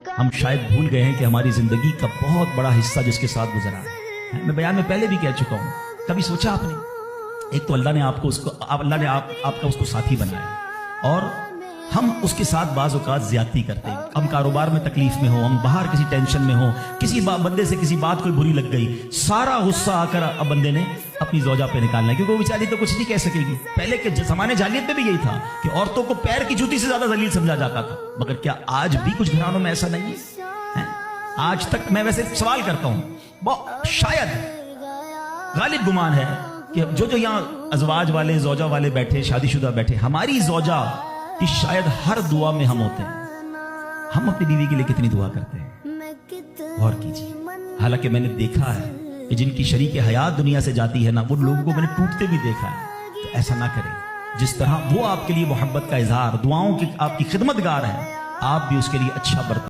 हम शायद भूल गए हैं कि हमारी जिंदगी का बहुत बड़ा हिस्सा जिसके साथ गुजरा है। मैं बयान में पहले भी कह चुका हूं, कभी सोचा आपने? एक तो अल्लाह ने आपका उसको साथी बनाया और हम उसके साथ बाज़ औक़ात ज़्यादती करते हैं। हम कारोबार में तकलीफ में हो, हम बाहर किसी टेंशन में हो, किसी बंदे से किसी बात कोई बुरी लग गई, सारा गुस्सा आकर अब बंदे ने अपनी ज़ौजा पे निकालना है, क्योंकि वो बेचारी तो कुछ नहीं कह सकेगी। पहले के ज़माने जालियत में भी यही था कि औरतों को पैर की जूती से ज्यादा जलील समझा जाता था। मगर क्या आज भी कुछ घरानों में ऐसा नहीं है? आज तक मैं वैसे सवाल करता हूं, शायद गालिब गुमान है कि जो यहाँ अज़वाज वाले ज़ौजा वाले बैठे, शादीशुदा बैठे, हमारी ज़ौजा कि शायद हर दुआ में हम होते हैं। हम अपनी बीवी के लिए कितनी दुआ करते हैं, गौर कीजिए। हालांकि मैंने देखा है कि जिनकी शरीक हयात दुनिया से जाती है ना, वो लोगों को मैंने टूटते भी देखा है। तो ऐसा ना करें। जिस तरह वो आपके लिए मोहब्बत का इजहार, दुआओं की आपकी खिदमतगार है, आप भी उसके लिए अच्छा बर्ताव